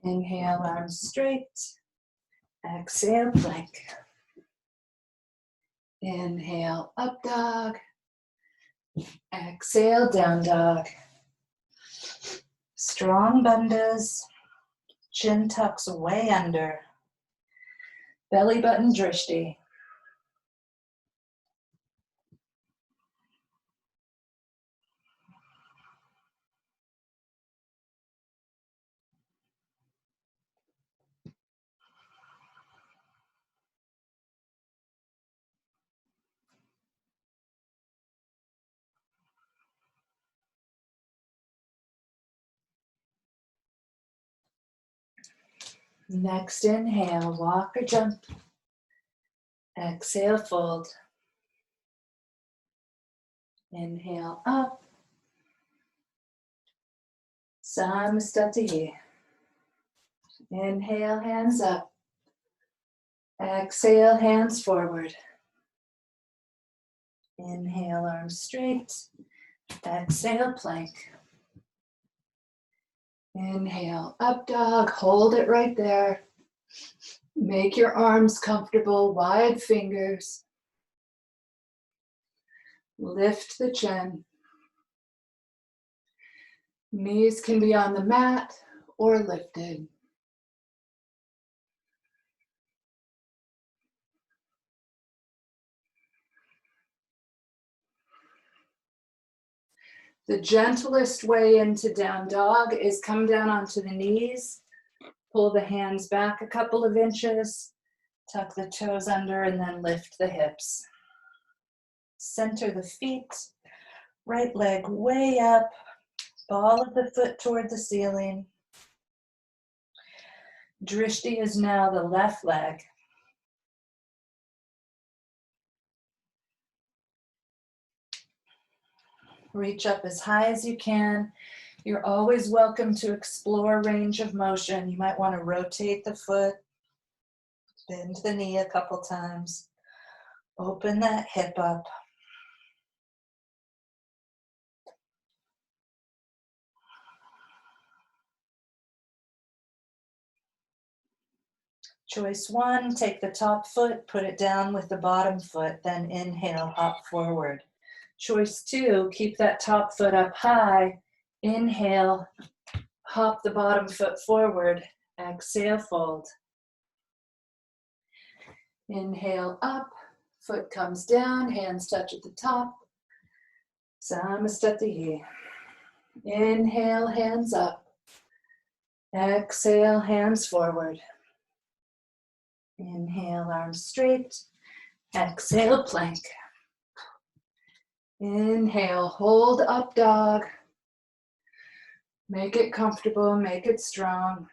Inhale, arms straight. Exhale, plank. Inhale, up dog. Exhale, down dog. Strong bandhas. Chin tucks way under. Belly button drishti. Next inhale, walk or jump. Exhale, fold. Inhale, up. Samastati. Inhale, hands up. Exhale, hands forward. Inhale, arms straight. Exhale, plank. Inhale, up dog. Hold it right there. Make your arms comfortable, wide fingers. Lift the chin. Knees can be on the mat or lifted. The gentlest way into down dog is come down onto the knees, pull the hands back a couple of inches, tuck the toes under, and then lift the hips. Center the feet, right leg way up, ball of the foot toward the ceiling. Drishti is now the left leg. Reach up as high as you can. You're always welcome to explore range of motion. You might want to rotate the foot, bend the knee a couple times, open that hip up. Choice one, take the top foot, put it down with the bottom foot, then inhale, hop forward. Choice two, keep that top foot up high, inhale, hop the bottom foot forward, exhale, fold. Inhale up, foot comes down, hands touch at the top. Samastati. Inhale, hands up. Exhale, hands forward. Inhale, arms straight. Exhale, plank. Inhale, hold up dog. Make it comfortable, make it strong.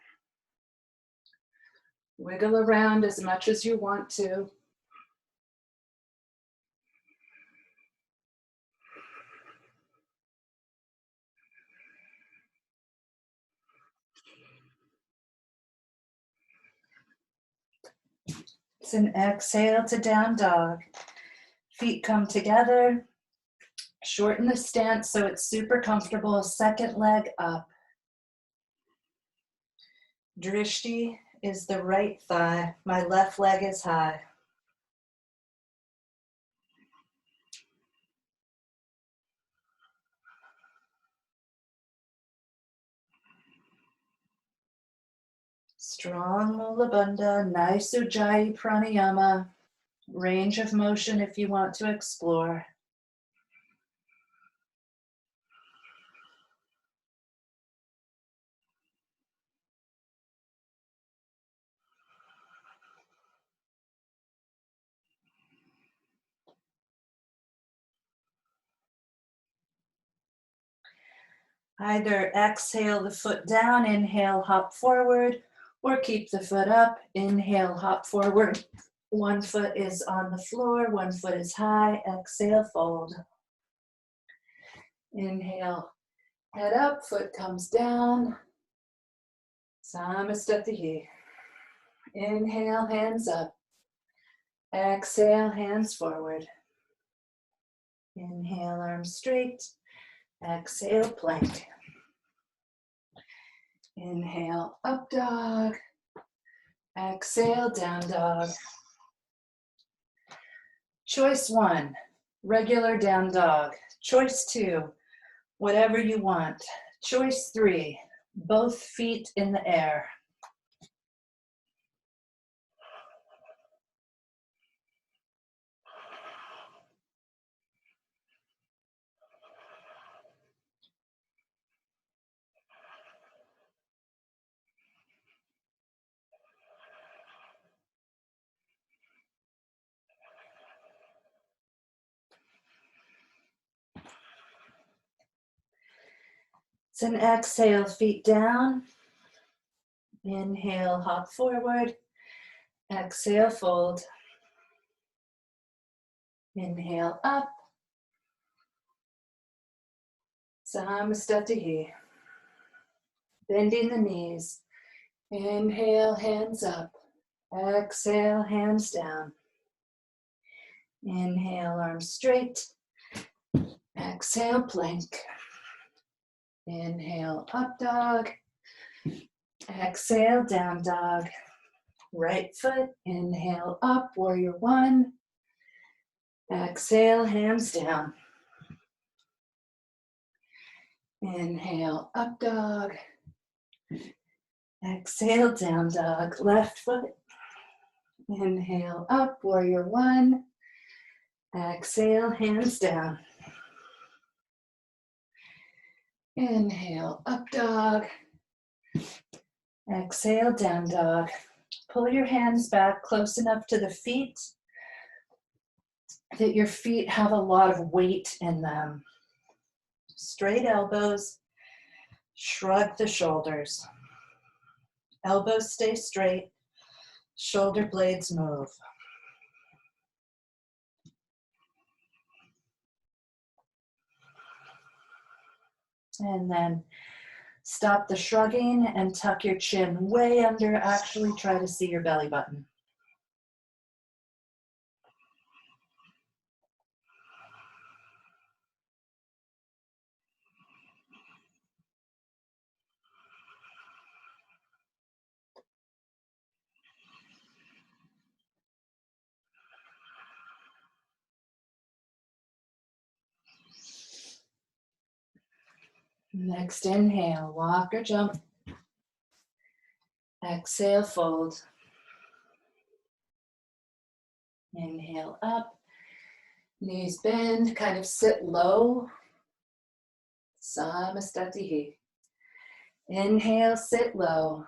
Wiggle around as much as you want to. It's an exhale to down dog. Feet come together. Shorten the stance so it's super comfortable. Second leg up. Drishti is the right thigh. My left leg is high. Strong Mula Bandha, nice Ujjayi Pranayama. Range of motion if you want to explore. Either exhale the foot down, inhale, hop forward, or keep the foot up, inhale, hop forward. One foot is on the floor, one foot is high, exhale, fold. Inhale, head up, foot comes down. Samastati. Inhale, hands up. Exhale, hands forward. Inhale, arms straight. Exhale, plank. Inhale, up dog. Exhale, down dog. Choice 1, regular down dog. Choice 2, whatever you want. Choice 3, both feet in the air. It's an exhale, feet down. Inhale, hop forward. Exhale, fold. Inhale, up. Samastatihi. Bending the knees. Inhale, hands up. Exhale, hands down. Inhale, arms straight. Exhale, plank. Inhale, up dog. Exhale, down dog. Right foot, inhale, up, warrior 1. Exhale, hands down. Inhale, up dog. Exhale, down dog. Left foot. Inhale, up, warrior 1. Exhale, hands down. Inhale, up dog. Exhale, down dog. Pull your hands back close enough to the feet that your feet have a lot of weight in them. Straight elbows, shrug the shoulders. Elbows stay straight, shoulder blades move. And then stop the shrugging and tuck your chin way under. Actually try to see your belly button. Next inhale, walk or jump. Exhale, fold. Inhale up, knees bend, kind of sit low. Samastatihi. Inhale, sit low.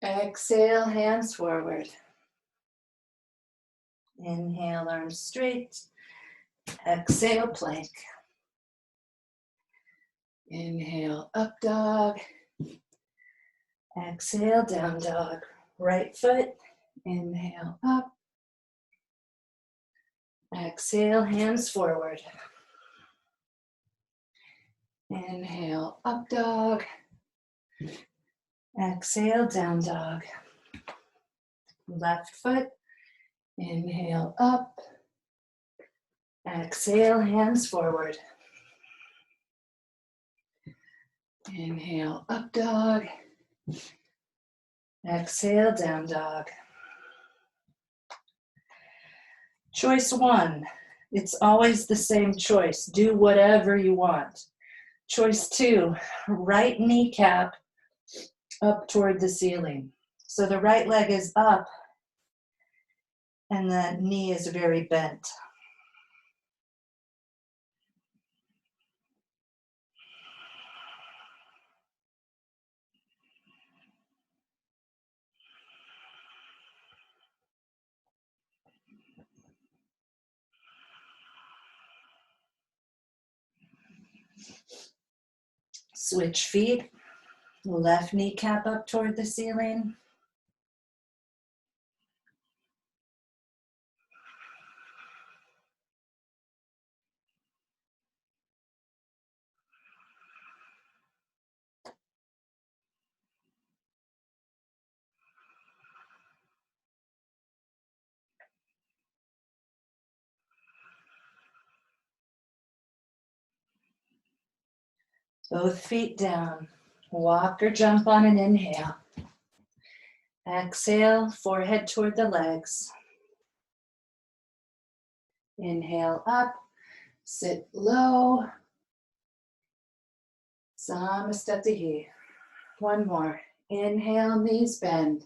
Exhale, hands forward. Inhale, arms straight. Exhale, plank. Inhale, up dog. Exhale, down dog. Right foot. Inhale, up. Exhale, hands forward. Inhale, up dog. Exhale, down dog. Left foot. Inhale, up. Exhale, hands forward. Inhale, up dog. Exhale, down dog. Choice 1, it's always the same choice. Do whatever you want. Choice 2, right kneecap up toward the ceiling. So the right leg is up and the knee is very bent. Switch feet, left kneecap up toward the ceiling. Both feet down. Walk or jump on an inhale. Exhale, forehead toward the legs. Inhale up, sit low. Samastatihi. One more. Inhale, knees bend.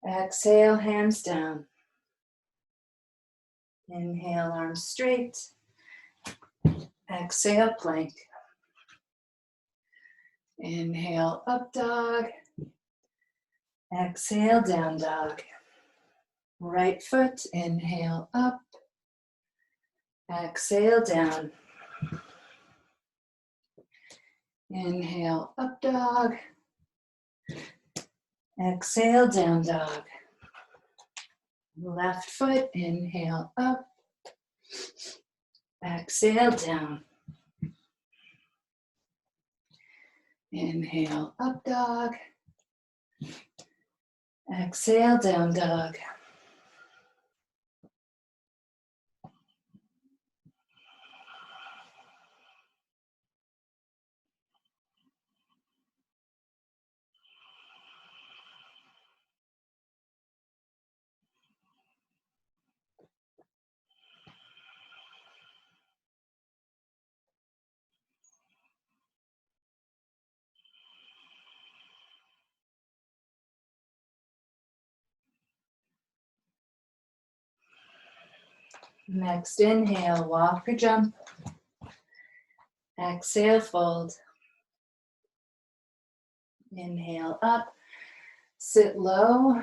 Exhale, hands down. Inhale, arms straight. Exhale, plank. Inhale, up dog. Exhale, down dog. Right foot, inhale, up. Exhale, down. Inhale, up dog. Exhale, down dog. Left foot, inhale, up. Exhale, down. Inhale, up dog. Exhale, down dog. Next inhale, walk or jump. Exhale, fold. Inhale up, sit low.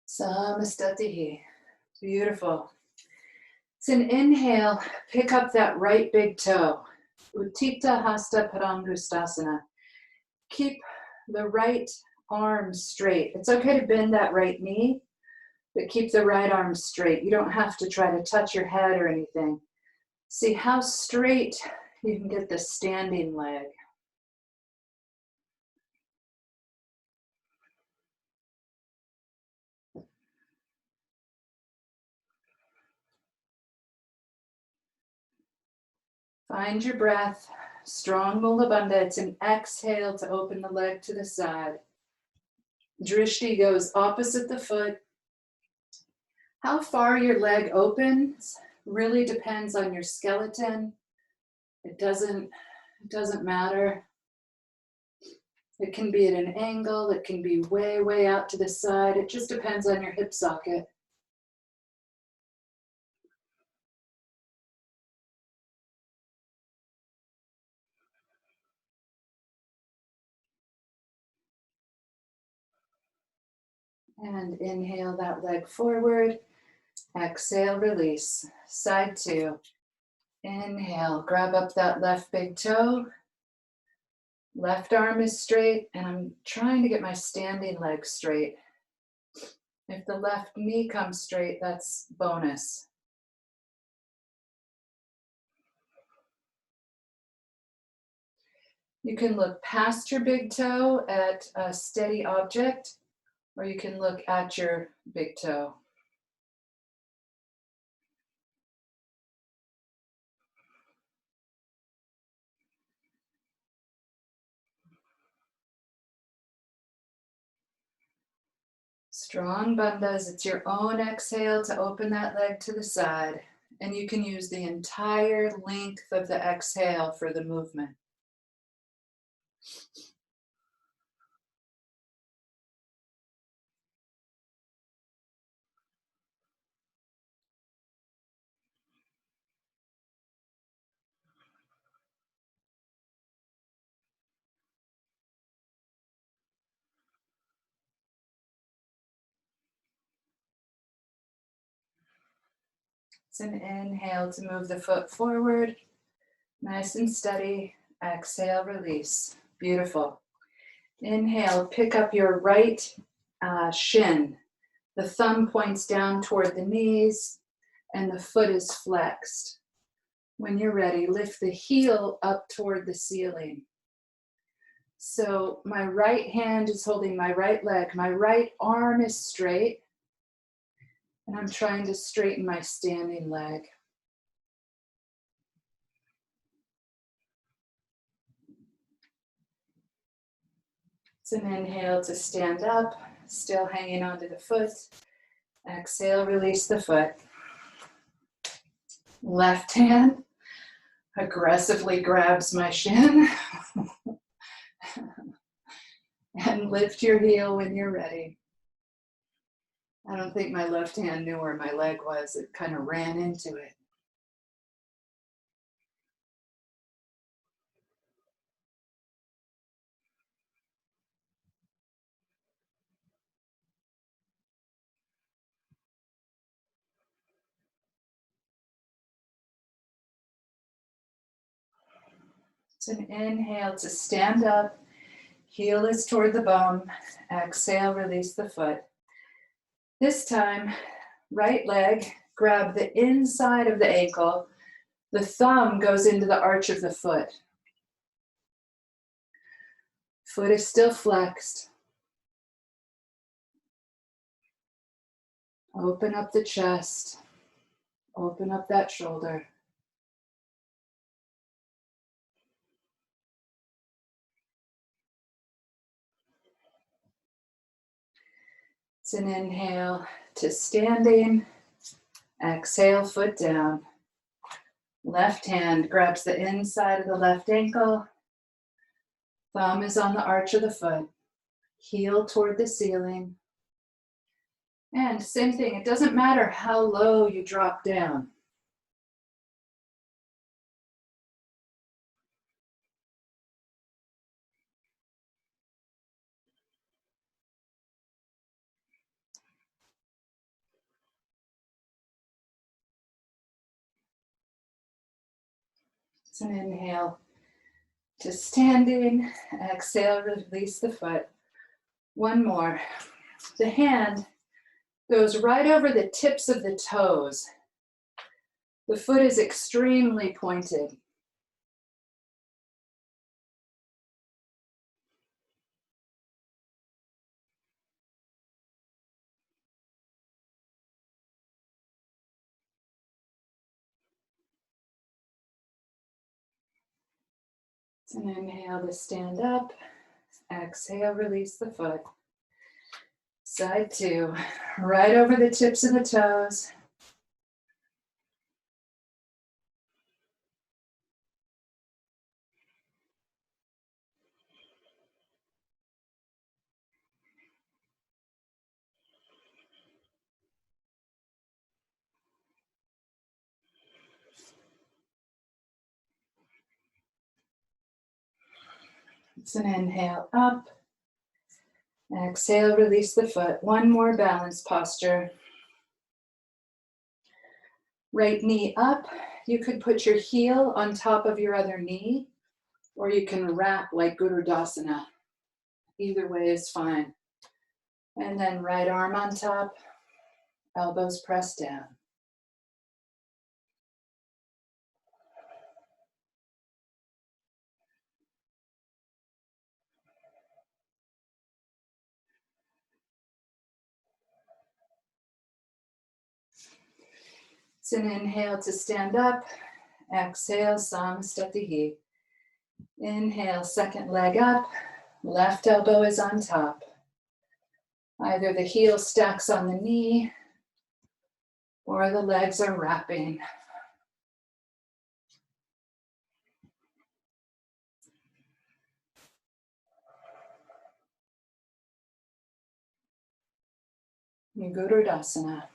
Samastatihi. Beautiful. It's an inhale, pick up that right big toe. Utthita Hasta Padangustasana. Keep the right arm straight. It's okay to bend that right knee, but keep the right arm straight. You don't have to try to touch your head or anything. See how straight you can get the standing leg. Find your breath. Strong Mula Bandha. It's an exhale to open the leg to the side. Drishti goes opposite the foot. How far your leg opens really depends on your skeleton. It doesn't matter. It can be at an angle. It can be way, way out to the side. It just depends on your hip socket. And inhale that leg forward. Exhale, release. Side two. Inhale, grab up that left big toe. Left arm is straight, and I'm trying to get my standing leg straight. If the left knee comes straight, that's bonus. You can look past your big toe at a steady object, or you can look at your big toe. Strong bandhas. It's your own exhale to open that leg to the side. And you can use the entire length of the exhale for the movement. It's an inhale to move the foot forward. Nice and steady. Exhale, release. Beautiful. Inhale, pick up your right shin. The thumb points down toward the knees and the foot is flexed. When you're ready, lift the heel up toward the ceiling. So my right hand is holding my right leg. My right arm is straight. And I'm trying to straighten my standing leg. It's an inhale to stand up, still hanging onto the foot. Exhale, release the foot. Left hand aggressively grabs my shin. And lift your heel when you're ready. I don't think my left hand knew where my leg was. It kind of ran into it. It's an inhale to stand up. Heel is toward the bone. Exhale, release the foot. This time, right leg, grab the inside of the ankle. The thumb goes into the arch of the foot. Foot is still flexed. Open up the chest. Open up that shoulder. It's an inhale to standing. Exhale, foot down. Left hand grabs the inside of the left ankle. Thumb is on the arch of the foot. Heel toward the ceiling. And same thing, it doesn't matter how low you drop down. It's an inhale to standing. Exhale, release the foot. One more. The hand goes right over the tips of the toes. The foot is extremely pointed. It's an inhale to stand up. Exhale, release the foot. Side two, right over the tips of the toes. It's an inhale up. Exhale, release the foot. One more balance posture. Right knee up. You could put your heel on top of your other knee, or you can wrap like Gurudasana. Either way is fine. And then right arm on top, elbows pressed down. It's an inhale to stand up. Exhale, Samastatihi. Inhale, second leg up. Left elbow is on top. Either the heel stacks on the knee or the legs are wrapping. Gurudasana.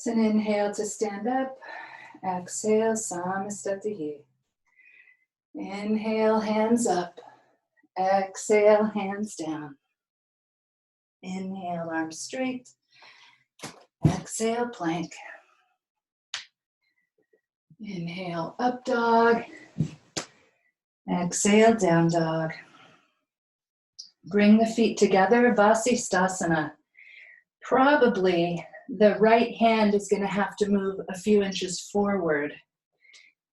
It's an inhale to stand up. Exhale, Samastatihi. Inhale, hands up. Exhale, hands down. Inhale, arms straight. Exhale, plank. Inhale, up dog. Exhale, down dog. Bring the feet together, Vasisthasana. Probably the right hand is going to have to move a few inches forward.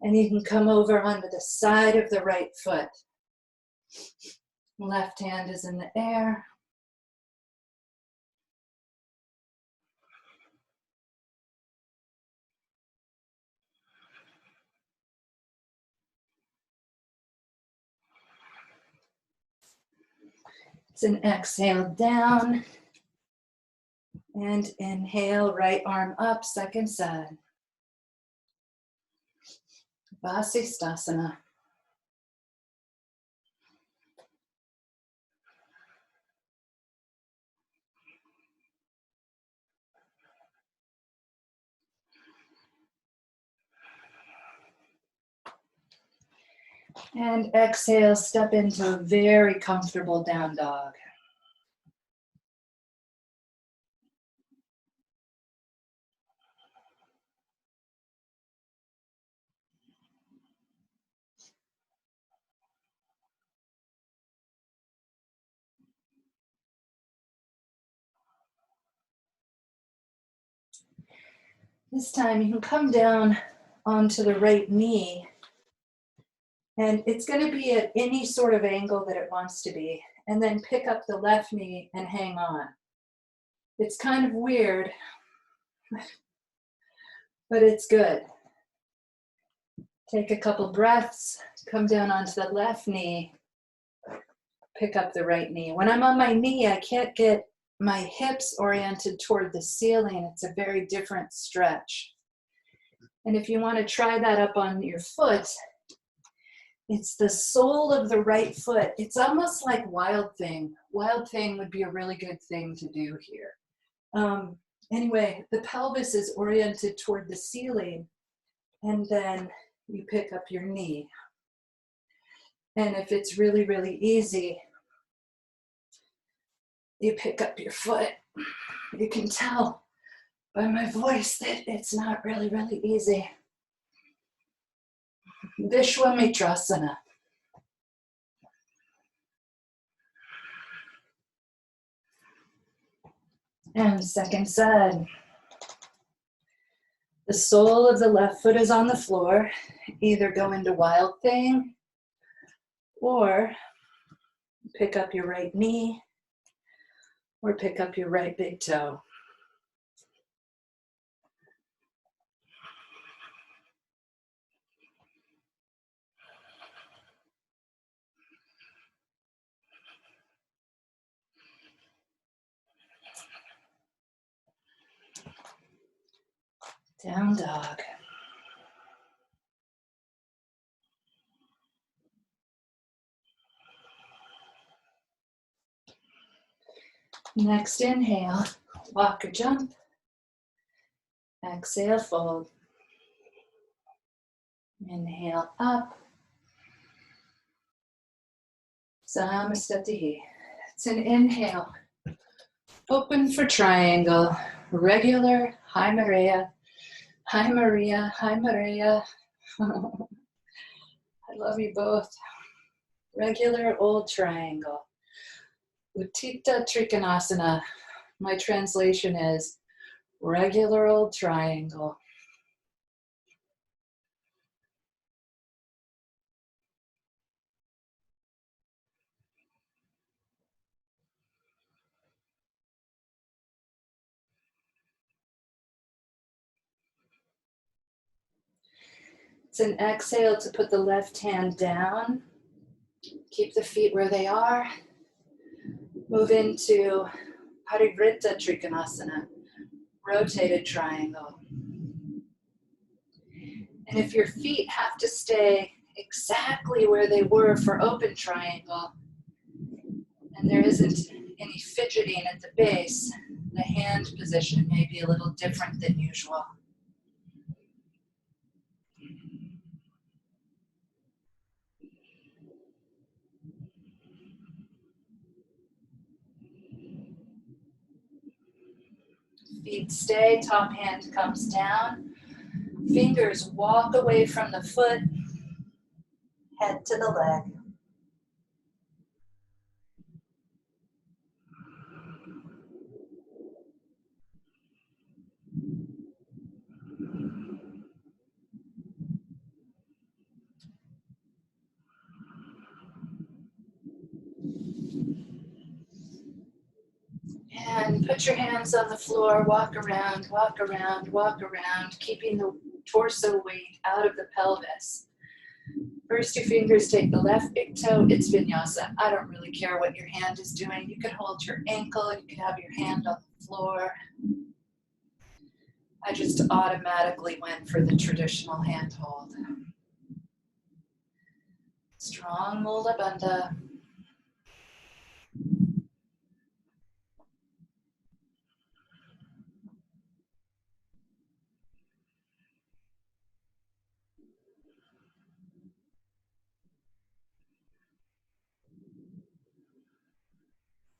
And you can come over onto the side of the right foot. Left hand is in the air. It's an exhale down. And inhale, right arm up, second side. Vasisthasana. And exhale, step into a very comfortable down dog. This time you can come down onto the right knee, and it's going to be at any sort of angle that it wants to be, and then pick up the left knee and hang on. It's kind of weird, but it's good. Take a couple breaths, come down onto the left knee, pick up the right knee. When I'm on my knee, I can't get my hips oriented toward the ceiling. It's a very different stretch. And if you want to try that up on your foot, it's the sole of the right foot. It's almost like Wild Thing. Wild Thing would be a really good thing to do here. Anyway, the pelvis is oriented toward the ceiling, and then you pick up your knee. And if it's really, really easy, you pick up your foot. You can tell by my voice that it's not really, really easy. Vishwamitrasana. And second side. The sole of the left foot is on the floor. Either go into Wild Thing or pick up your right knee or pick up your right big toe. Down dog. Next inhale, walk or jump. Exhale, fold. Inhale up. Samastatihi. It's an inhale. Open for triangle. Regular. Hi Maria. Hi Maria. Hi Maria. I love you both. Regular old triangle. Utthita Trikonasana. My translation is regular old triangle. It's an exhale to put the left hand down. Keep the feet where they are. Move into Parivrtta Trikonasana, rotated triangle. And if your feet have to stay exactly where they were for open triangle, and there isn't any fidgeting at the base, the hand position may be a little different than usual. Feet stay, top hand comes down. Fingers walk away from the foot, head to the leg. And put your hands on the floor, walk around, walk around, walk around, keeping the torso weight out of the pelvis. First two fingers take the left big toe. It's Vinyasa. I don't really care what your hand is doing. You could hold your ankle. You could have your hand on the floor. I just automatically went for the traditional hand hold. Strong Mula Bandha.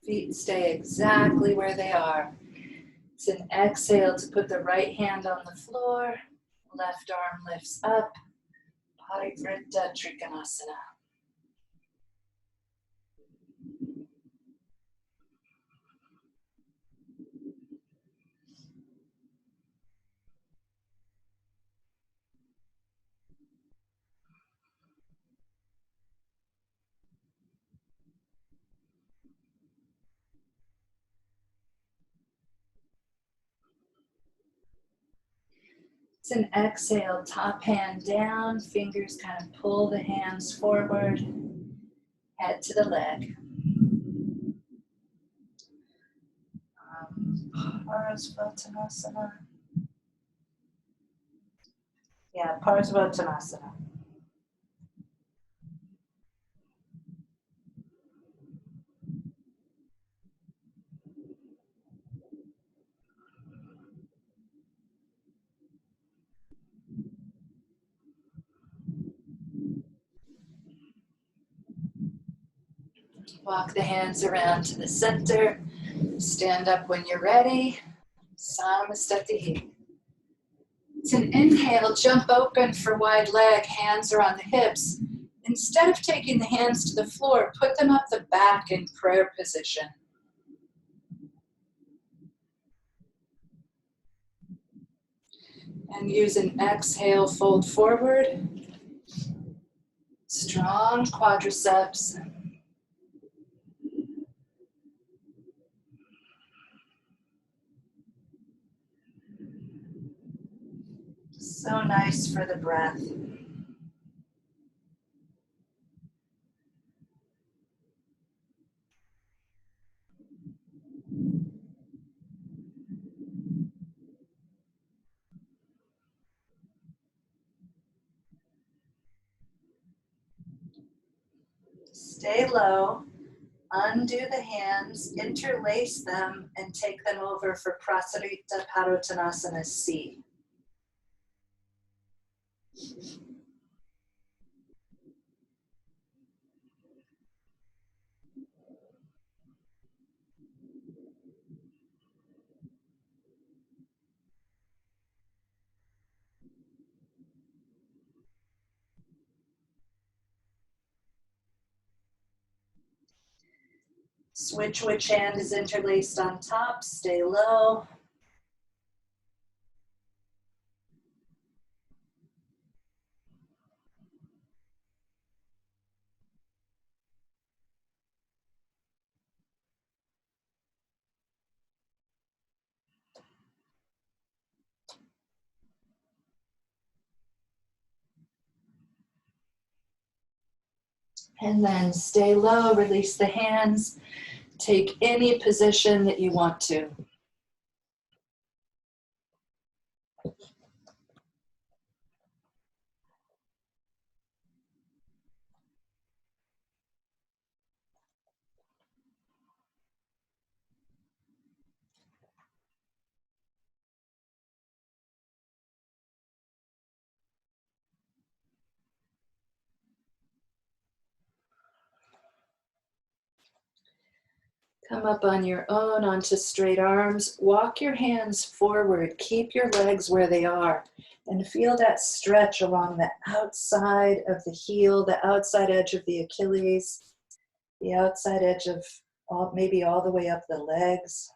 Feet stay exactly where they are. It's an exhale to put the right hand on the floor. Left arm lifts up. Parivrtta Trikonasana. It's an exhale, top hand down, fingers kind of pull the hands forward, head to the leg. Parsvottanasana. Yeah, Parsvottanasana. Walk the hands around to the center. Stand up when you're ready. Samastatihi. It's an inhale, jump open for wide leg, hands are on the hips. Instead of taking the hands to the floor, put them up the back in prayer position. And use an exhale, fold forward. Strong quadriceps. So nice for the breath. Stay low, undo the hands, interlace them, and take them over for Prasarita Padottanasana C. Switch which hand is interlaced on top, stay low. And then stay low, release the hands. Take any position that you want to. Come up on your own onto straight arms. Walk your hands forward. Keep your legs where they are. And feel that stretch along the outside of the heel, the outside edge of the Achilles, the outside edge of maybe all the way up the legs.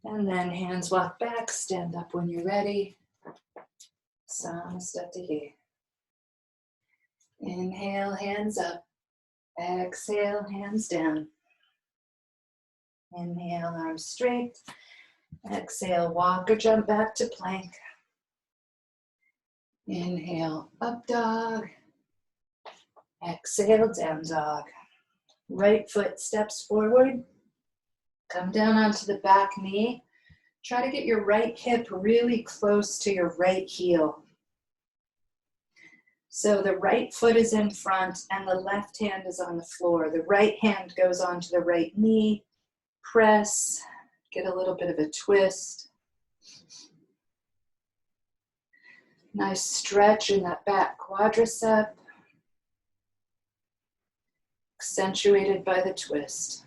And then hands walk back, stand up when you're ready. Samastatihi. Inhale, hands up. Exhale, hands down. Inhale, arms straight. Exhale, walk or jump back to plank. Inhale, up dog. Exhale, down dog. Right foot steps forward. Come down onto the back knee. Try to get your right hip really close to your right heel. So the right foot is in front and the left hand is on the floor. The right hand goes onto the right knee. Press, get a little bit of a twist. Nice stretch in that back quadricep, accentuated by the twist.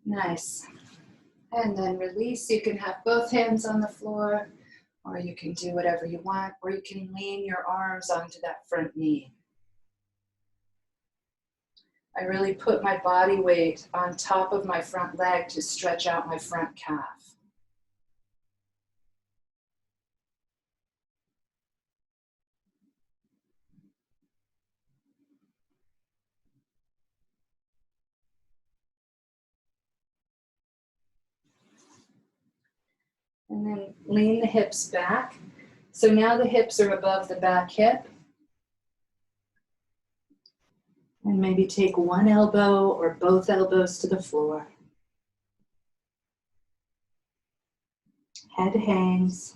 Nice. And then release. You can have both hands on the floor, or you can do whatever you want, or you can lean your arms onto that front knee. I really put my body weight on top of my front leg to stretch out my front calf. And then lean the hips back. So now the hips are above the back hip. And maybe take one elbow or both elbows to the floor. Head hangs.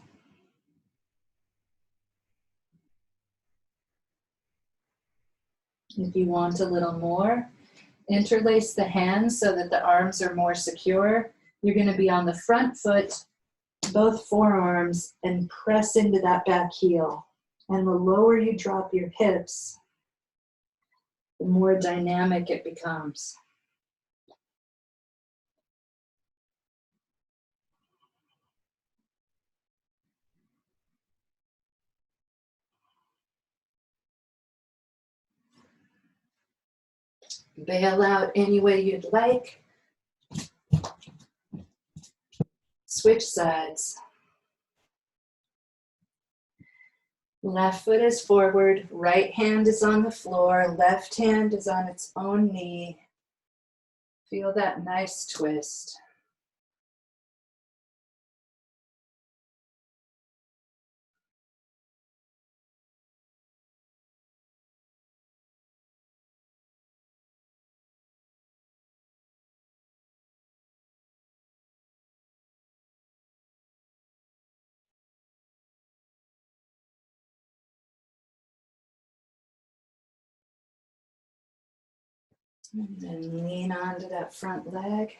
If you want a little more, interlace the hands so that the arms are more secure. You're going to be on the front foot, both forearms, and press into that back heel. And the lower you drop your hips, the more dynamic it becomes. Bail out any way you'd like. Switch sides. Left foot is forward, right hand is on the floor, left hand is on its own knee. Feel that nice twist. And then lean onto that front leg.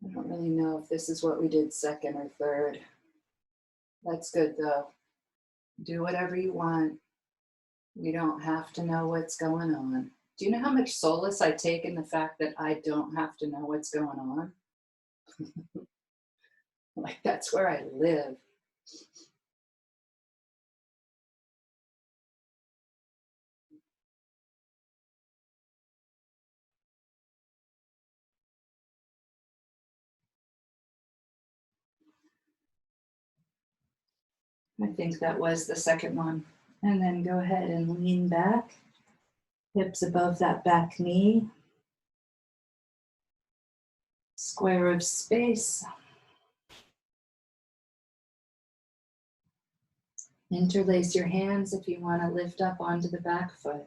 I don't really know if this is what we did second or third. That's good though. Do whatever you want. You don't have to know what's going on. Do you know how much solace I take in the fact that I don't have to know what's going on? Like that's where I live. I think that was the second one. And then go ahead and lean back. Hips above that back knee. Square of space. Interlace your hands if you want to lift up onto the back foot.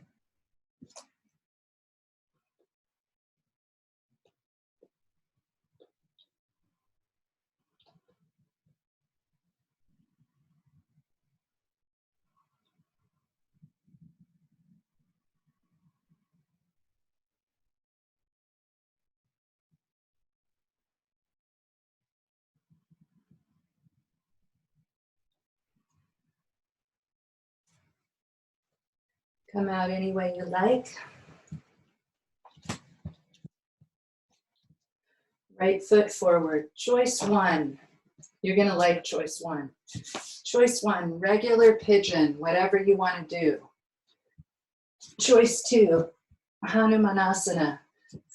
Come out any way you like. Right foot forward. Choice one. You're going to like choice one. Choice one, regular pigeon, whatever you want to do. Choice two, Hanumanasana.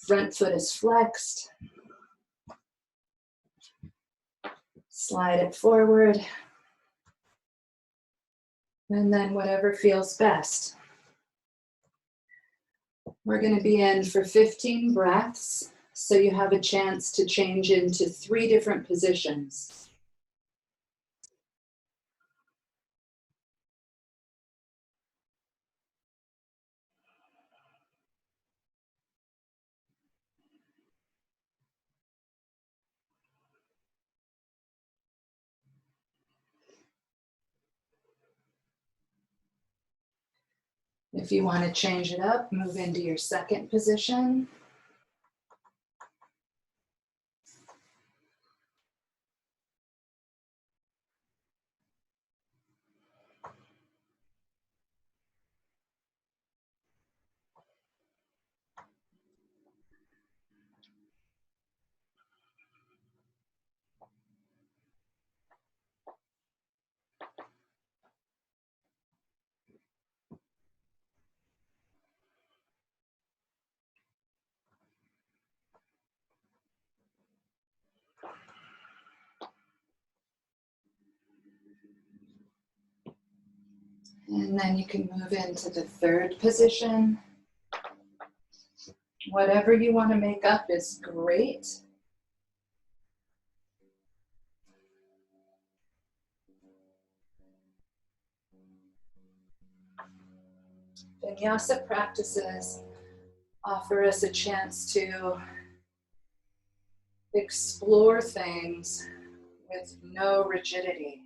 Front foot is flexed. Slide it forward. And then whatever feels best. We're going to be in for 15 breaths, so you have a chance to change into 3 different positions. If you want to change it up, move into your second position. And then you can move into the third position. Whatever you want to make up is great. Vinyasa practices offer us a chance to explore things with no rigidity.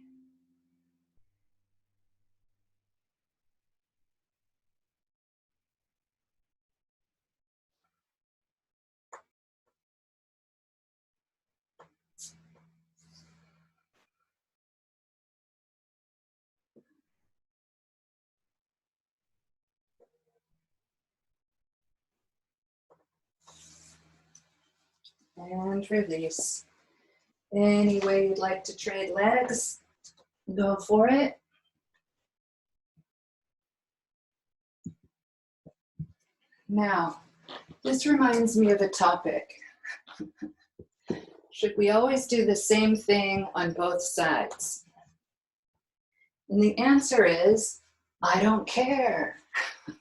And release. Any way you'd like to trade legs, go for it. Now, this reminds me of a topic. Should we always do the same thing on both sides? And the answer is, I don't care.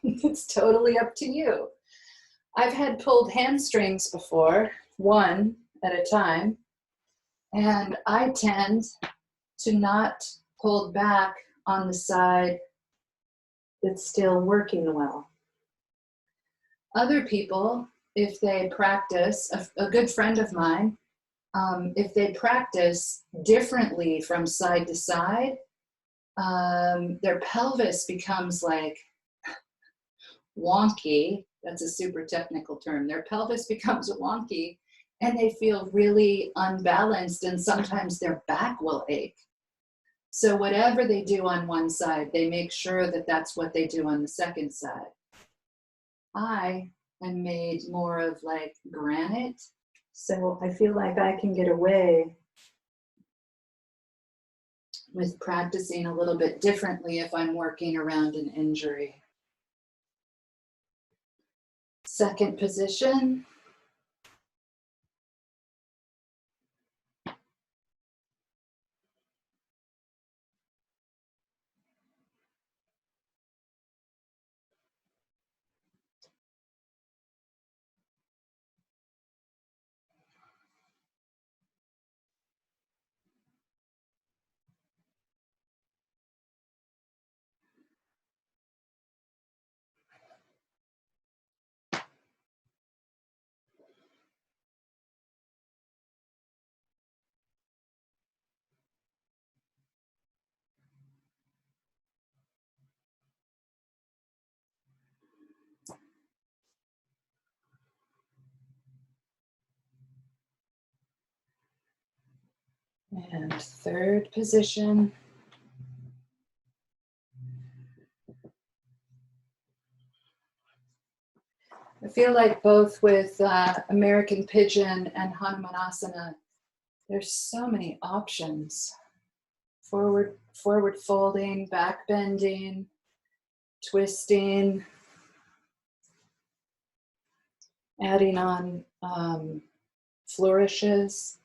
It's totally up to you. I've had pulled hamstrings before, one at a time, and I tend to not hold back on the side that's still working well. Other people, if they practice, a good friend of mine, if they practice differently from side to side, their pelvis becomes like wonky. That's a super technical term. Their pelvis becomes wonky and they feel really unbalanced, and sometimes their back will ache. So whatever they do on one side, they make sure that that's what they do on the second side. I am made more of like granite, so I feel like I can get away with practicing a little bit differently if I'm working around an injury. Second position. And third position. I feel like both with American Pigeon and Hanumanasana, there's so many options. Forward folding, back bending, twisting, adding on flourishes.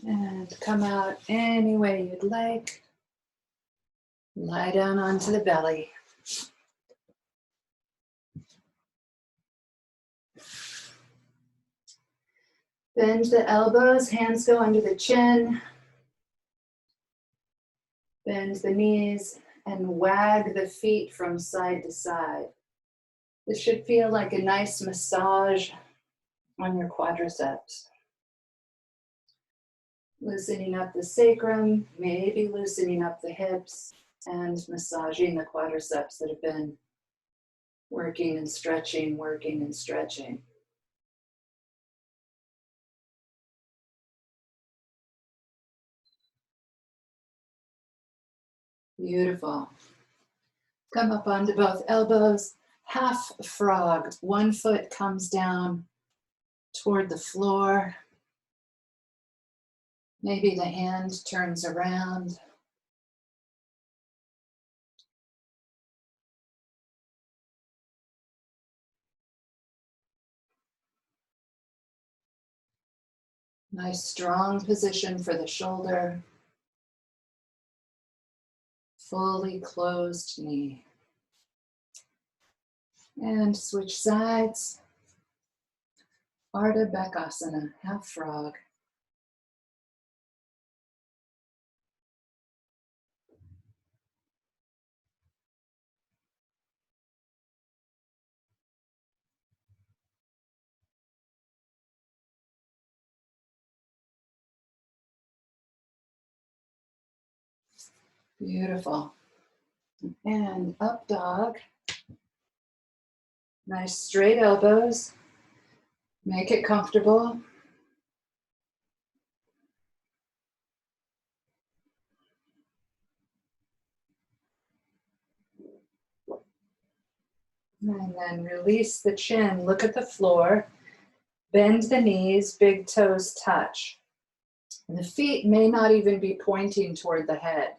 And come out any way you'd like. Lie down onto the belly. Bend the elbows, hands go under the chin. Bend the knees and wag the feet from side to side. This should feel like a nice massage on your quadriceps. Loosening up the sacrum, maybe loosening up the hips, and massaging the quadriceps that have been working and stretching, working and stretching. Beautiful. Come up onto both elbows, half frog. One foot comes down toward the floor. Maybe the hand turns around. Nice strong position for the shoulder. Fully closed knee. And switch sides. Ardha Bakasana, half frog. Beautiful. And up dog. Nice straight elbows. Make it comfortable. And then release the chin. Look at the floor. Bend the knees, big toes touch. The feet may not even be pointing toward the head.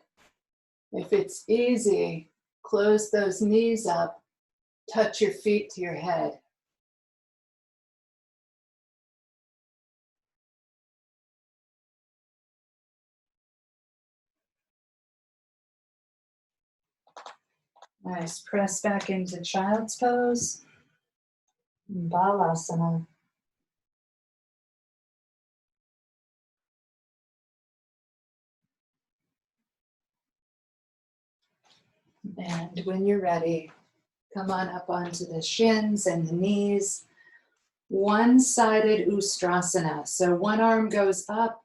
If it's easy, close those knees up, touch your feet to your head. Nice, press back into child's pose. Balasana. And when you're ready, come on up onto the shins and the knees. One-sided Ustrasana. So one arm goes up,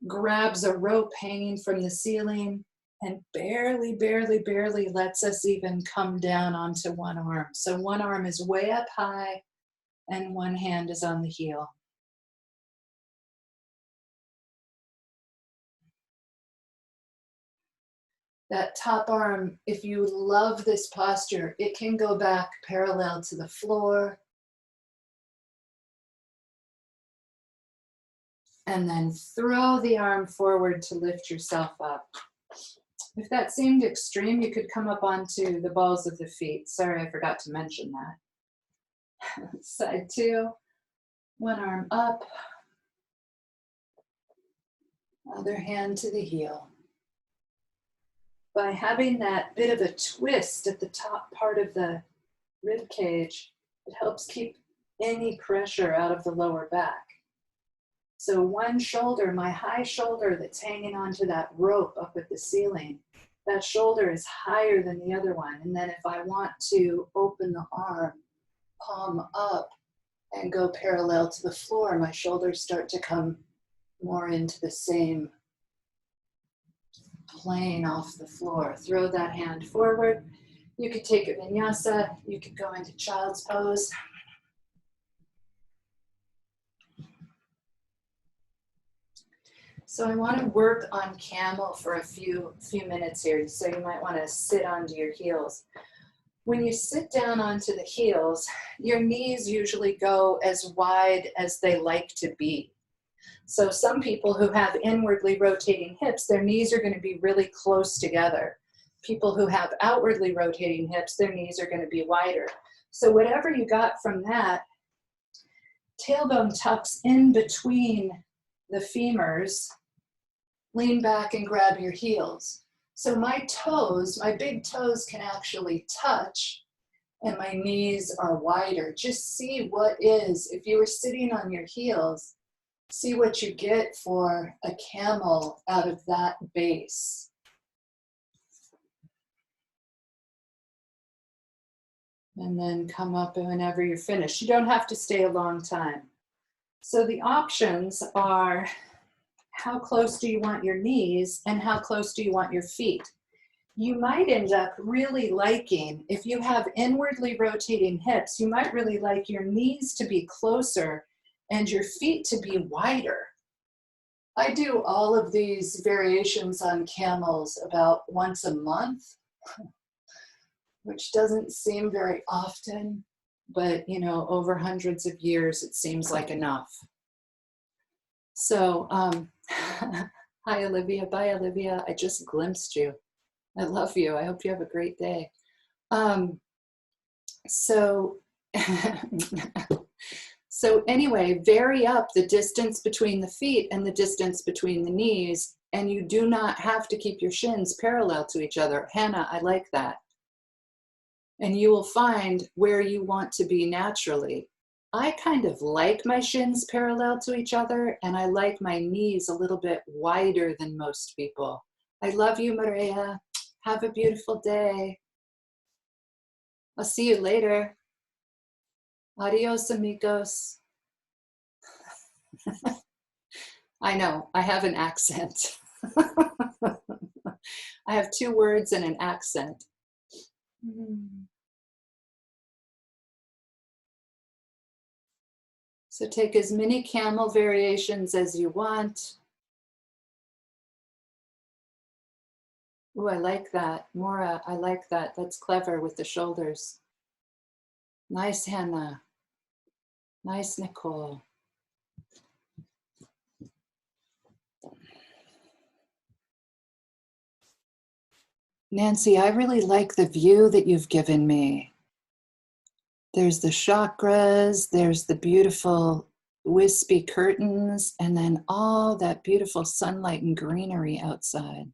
grabs a rope hanging from the ceiling, and barely, barely, barely lets us even come down onto one arm. So one arm is way up high, and one hand is on the heel. That top arm, if you love this posture, it can go back parallel to the floor. And then throw the arm forward to lift yourself up. If that seemed extreme, you could come up onto the balls of the feet. Sorry, I forgot to mention that. Side two, one arm up, other hand to the heel. By having that bit of a twist at the top part of the rib cage, it helps keep any pressure out of the lower back. So one shoulder, my high shoulder that's hanging onto that rope up at the ceiling, that shoulder is higher than the other one. And then if I want to open the arm, palm up, and go parallel to the floor, my shoulders start to come more into the same plane off the floor. Throw that hand forward. You could take a vinyasa. You could go into child's pose. So I want to work on camel for a few minutes here. So you might want to sit onto your heels. When you sit down onto the heels, your knees usually go as wide as they like to be. So some people who have inwardly rotating hips, their knees are going to be really close together. People who have outwardly rotating hips, their knees are going to be wider. So whatever you got from that, tailbone tucks in between the femurs. Lean back and grab your heels. So my toes, my big toes can actually touch and my knees are wider. Just see what is, if you were sitting on your heels, see what you get for a camel out of that base. And then come up whenever you're finished. You don't have to stay a long time. So the options are, how close do you want your knees and how close do you want your feet? You might end up really liking, if you have inwardly rotating hips, you might really like your knees to be closer and your feet to be wider. I do all of these variations on camels about once a month, which doesn't seem very often, but you know, over hundreds of years, it seems like enough. So, hi Olivia, bye Olivia, I just glimpsed you. I love you, I hope you have a great day. So anyway, vary up the distance between the feet and the distance between the knees, and you do not have to keep your shins parallel to each other. Hannah, I like that. And you will find where you want to be naturally. I kind of like my shins parallel to each other, and I like my knees a little bit wider than most people. I love you, Maria. Have a beautiful day. I'll see you later. Adios, amigos. I know, I have an accent. I have 2 words and an accent. So take as many camel variations as you want. Oh, I like that. Maura, I like that. That's clever with the shoulders. Nice, Hannah. Nice, Nicole. Nancy, I really like the view that you've given me. There's the chakras, there's the beautiful wispy curtains, and then all that beautiful sunlight and greenery outside.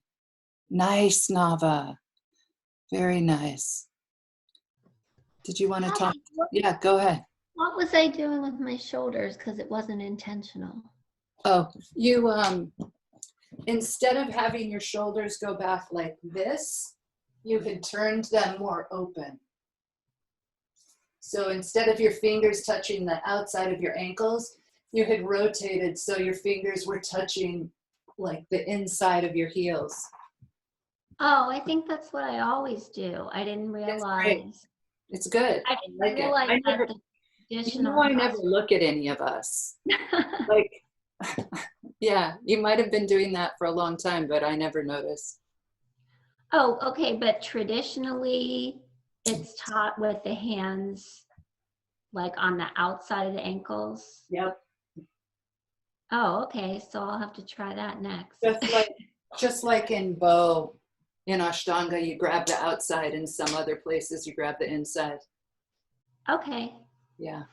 Nice, Nava. Very nice. Did you want to talk? Yeah, go ahead. What was I doing with my shoulders? Because it wasn't intentional. Oh, you, instead of having your shoulders go back like this, you had turned them more open. So instead of your fingers touching the outside of your ankles, you had rotated so your fingers were touching like the inside of your heels. Oh, I think that's what I always do. I didn't realize. It's good. I didn't realize that the traditional. I never look at any of us. Like, yeah, you might have been doing that for a long time, but I never noticed. Oh, okay. But traditionally, it's taught with the hands like on the outside of the ankles. Yep. Oh, okay. So I'll have to try that next. Just like in bow, in Ashtanga, you grab the outside. In some other places, you grab the inside. Okay. Yeah.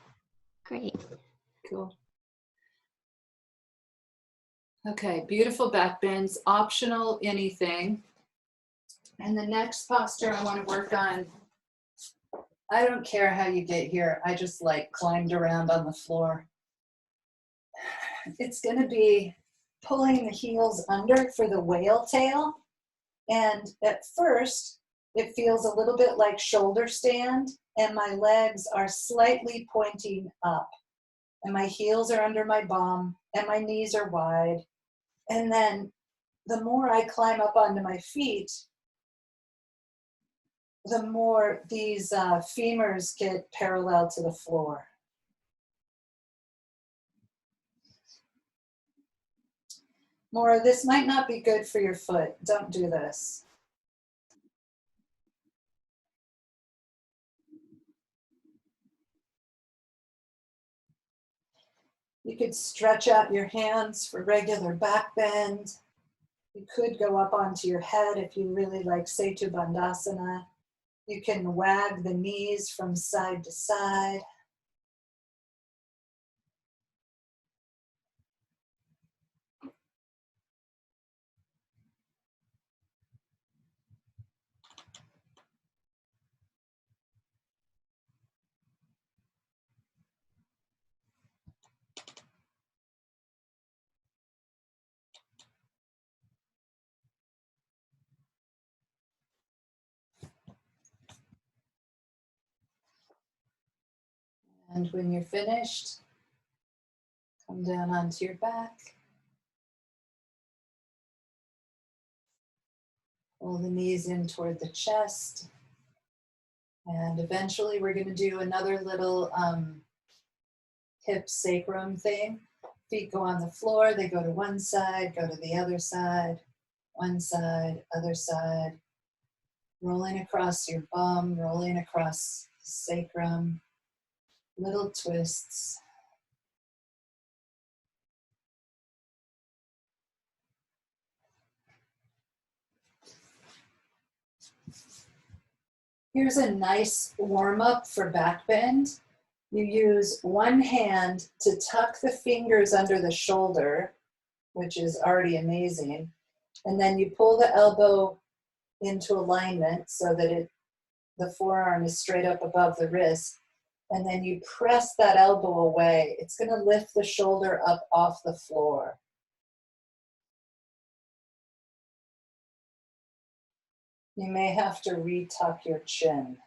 Great. Cool. Okay, beautiful back bends, optional anything. And the next posture I want to work on, I don't care how you get here. I just like climbed around on the floor. It's going to be pulling the heels under for the whale tail. And at first, it feels a little bit like shoulder stand, and my legs are slightly pointing up. And my heels are under my bum, and my knees are wide. And then the more I climb up onto my feet, the more these femurs get parallel to the floor. Maura, this might not be good for your foot. Don't do this. You could stretch out your hands for regular back bend. You could go up onto your head if you really like Setu Bandhasana. You can wag the knees from side to side. And when you're finished, come down onto your back. Pull the knees in toward the chest. And eventually we're going to do another little hip sacrum thing. Feet go on the floor, they go to one side, go to the other side, one side, other side. Rolling across your bum, rolling across the sacrum. Little twists. Here's a nice warm-up for back bend. You use one hand to tuck the fingers under the shoulder, which is already amazing. And then you pull the elbow into alignment so that the forearm is straight up above the wrist. And then you press that elbow away. It's going to lift the shoulder up off the floor. You may have to retuck your chin.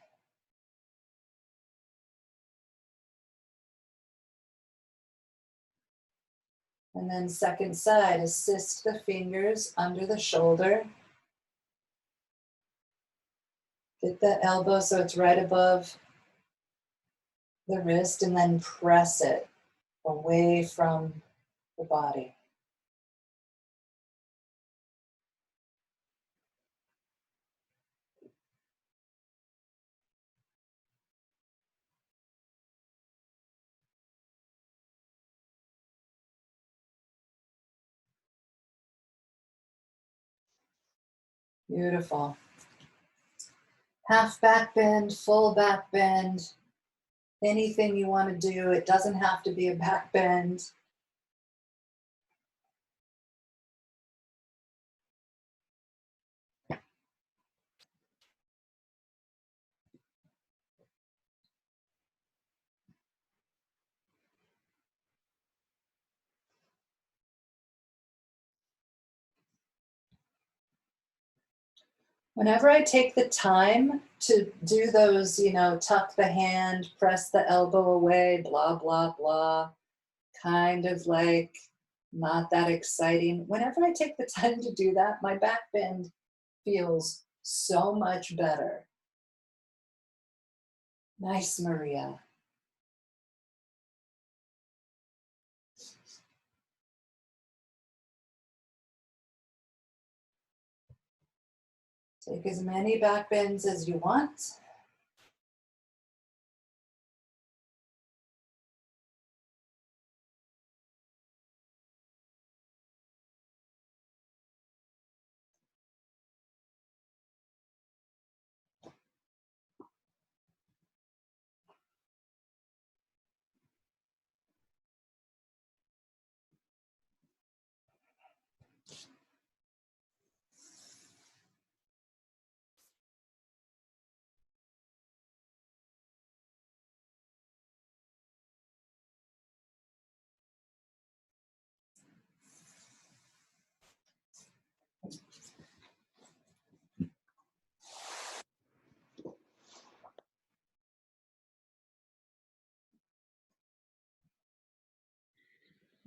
And then second side, assist the fingers under the shoulder. Get the elbow so it's right above the wrist and then press it away from the body. Beautiful. Half back bend, full back bend, anything you want to do. It doesn't have to be a back bend. Whenever I take the time to do those, tuck the hand, press the elbow away, blah, blah, blah, kind of like not that exciting. Whenever I take the time to do that, my back bend feels so much better. Nice, Maria. Take as many back bends as you want.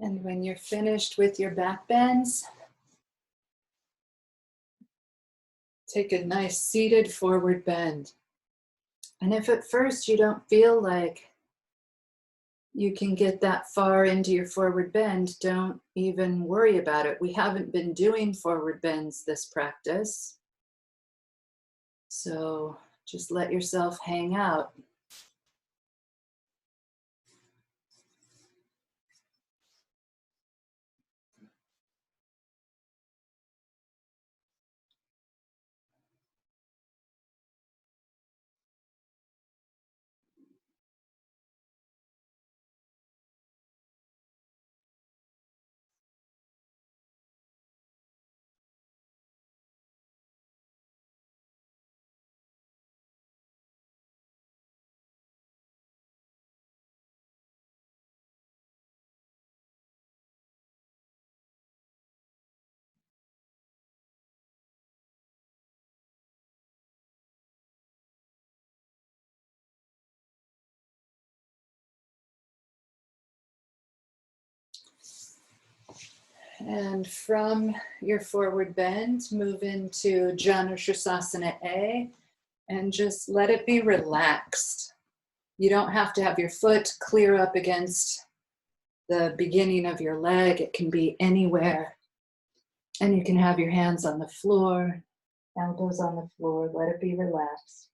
And when you're finished with your back bends, take a nice seated forward bend. And if at first you don't feel like you can get that far into your forward bend, don't even worry about it. We haven't been doing forward bends this practice. So just let yourself hang out. And from your forward bend, move into Janushirasana A and just let it be relaxed. You don't have to have your foot clear up against the beginning of your leg. It can be anywhere. And you can have your hands on the floor, elbows on the floor. Let it be relaxed.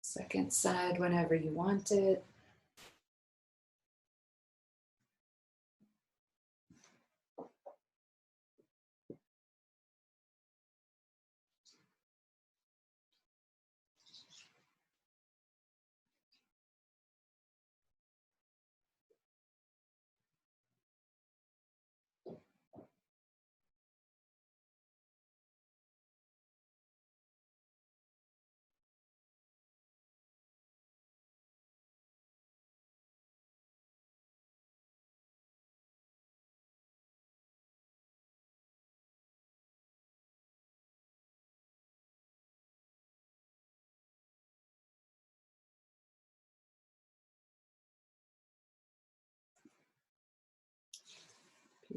Second side whenever you want it.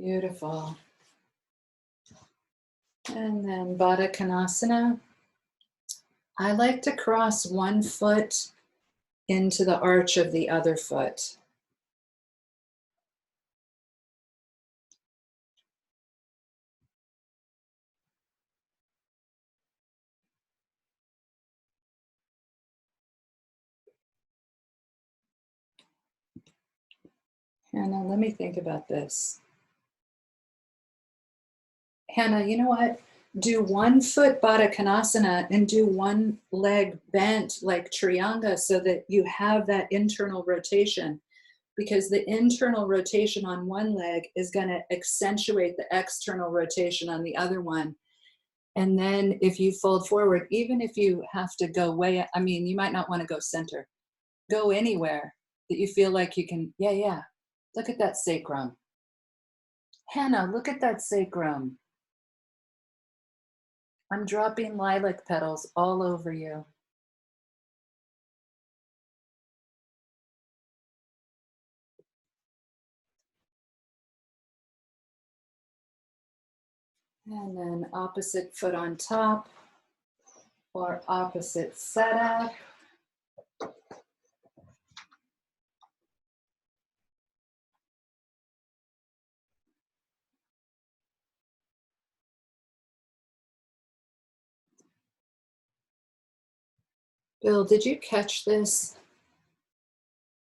Beautiful. And then Baddha Konasana. I like to cross one foot into the arch of the other foot. Hannah, let me think about this. Hannah, you know what? Do one foot Baddha Konasana and do one leg bent like Trianga so that you have that internal rotation. Because the internal rotation on one leg is going to accentuate the external rotation on the other one. And then if you fold forward, even if you have to go way, I mean, you might not want to go center, go anywhere that you feel like you can. Yeah, yeah. Look at that sacrum. Hannah, look at that sacrum. I'm dropping lilac petals all over you. And then opposite foot on top or opposite setup. Bill, did you catch this?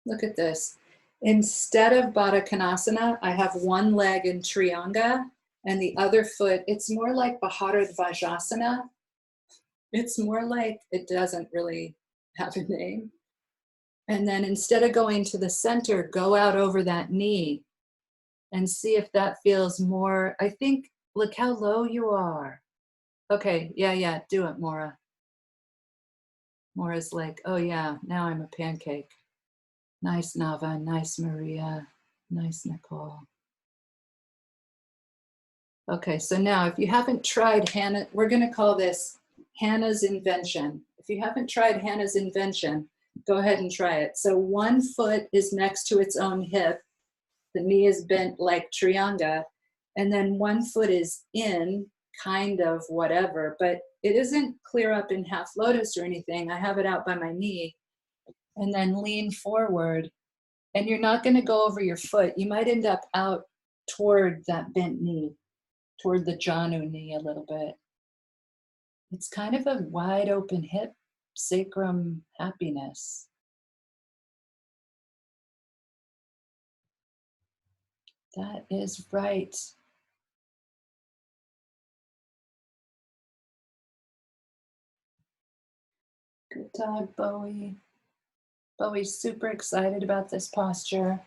Look at this. Instead of Baddha Konasana, I have one leg in Trianga and the other foot, it's more like Bharadvajasana. It's more like, it doesn't really have a name. And then instead of going to the center, go out over that knee and see if that feels more, I think, look how low you are. Okay, yeah, do it, Maura. Maura's like, oh yeah, now I'm a pancake. Nice, Nava, nice, Maria, nice, Nicole. Okay, so now if you haven't tried Hannah, we're gonna call this Hannah's invention. If you haven't tried Hannah's invention, go ahead and try it. So one foot is next to its own hip, the knee is bent like Trianga, and then one foot is in, kind of whatever, but it isn't clear up in half lotus or anything. I have it out by my knee, and then lean forward. And you're not gonna go over your foot. You might end up out toward that bent knee, toward the Janu knee a little bit. It's kind of a wide open hip, sacrum happiness. That is right. Good dog, Bowie. Bowie's super excited about this posture.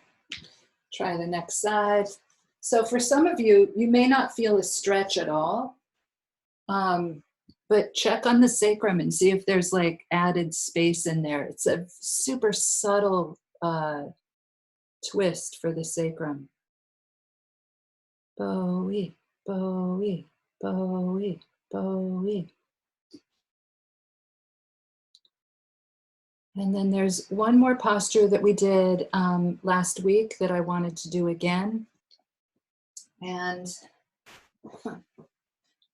Try the next side. So for some of you, you may not feel a stretch at all, but check on the sacrum and see if there's like added space in there. It's a super subtle twist for the sacrum. Bowie, Bowie, Bowie, Bowie. And then there's one more posture that we did last week that I wanted to do again. And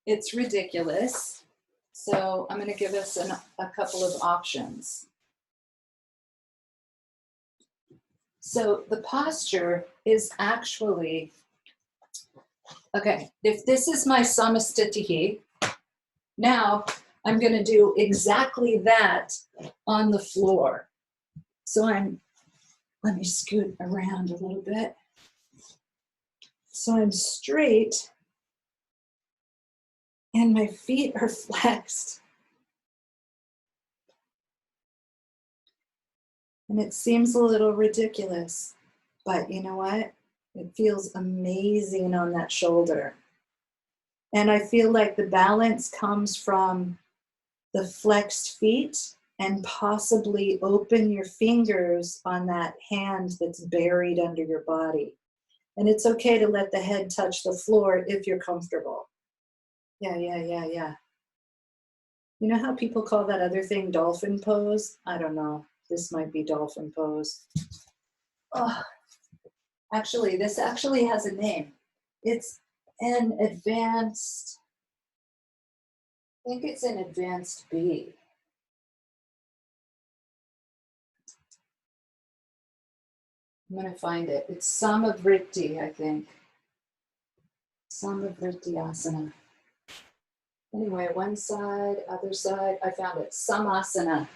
it's ridiculous. So I'm going to give us a couple of options. So the posture is actually, okay, if this is my samastitihi, now I'm going to do exactly that on the floor. So let me scoot around a little bit. So I'm straight and my feet are flexed. And it seems a little ridiculous, but you know what? It feels amazing on that shoulder. And I feel like the balance comes from the flexed feet and possibly open your fingers on that hand that's buried under your body. And it's okay to let the head touch the floor if you're comfortable. Yeah. You know how people call that other thing dolphin pose? I don't know. This might be dolphin pose. Oh, actually, this actually has a name. It's an advanced, I think it's an advanced B. I'm going to find it. It's Samavritti, I think. Samavritti asana. Anyway, one side, other side, I found it. Samasana.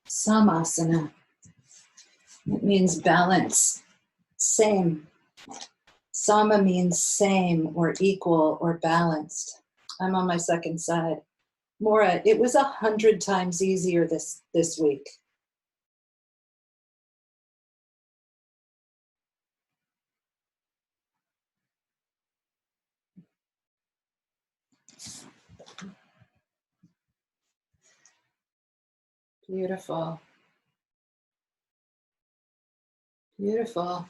Samasana. It means balance. Same. Sama means same or equal or balanced. I'm on my second side. Maura, it was 100 times easier this week. Beautiful. Beautiful.